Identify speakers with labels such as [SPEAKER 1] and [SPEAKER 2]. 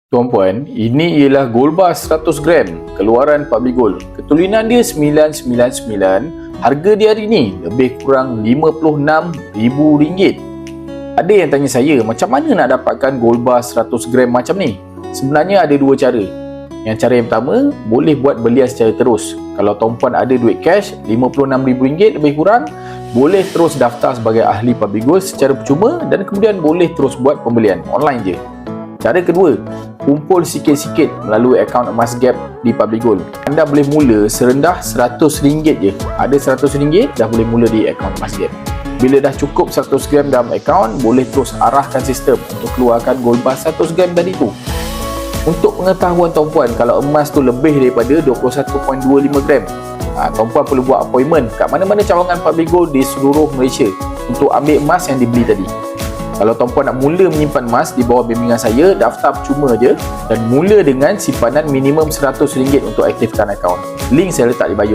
[SPEAKER 1] Tuan-puan, ini ialah gold bar 100 gram keluaran Public Gold. Ketulinan dia 999, harga dia hari ni lebih kurang RM56,000. Ada yang tanya saya, macam mana nak dapatkan gold bar 100 gram macam ni? Sebenarnya ada dua cara. Yang cara yang pertama, boleh buat belian secara terus. Kalau tuan-puan ada duit cash RM56,000 lebih kurang, boleh terus daftar sebagai ahli Public Gold secara percuma dan kemudian boleh terus buat pembelian online je. Cara kedua, kumpul sikit-sikit melalui akaun emas gap di Public Gold. Anda boleh mula serendah RM100 je. Ada RM100 dah boleh mula di akaun emas gap. Bila dah cukup 100 gram dalam akaun, boleh terus arahkan sistem untuk keluarkan gold bar 100 gram tadi tu. Untuk pengetahuan tuan-puan, kalau emas tu lebih daripada 21.25 gram, tuan-puan perlu buat appointment kat mana-mana cawangan Public Gold di seluruh Malaysia untuk ambil emas yang dibeli tadi. Kalau tuan-puan nak mula menyimpan emas di bawah bimbingan saya, daftar percuma je dan mula dengan simpanan minimum RM100 untuk aktifkan akaun. Link saya letak di bio.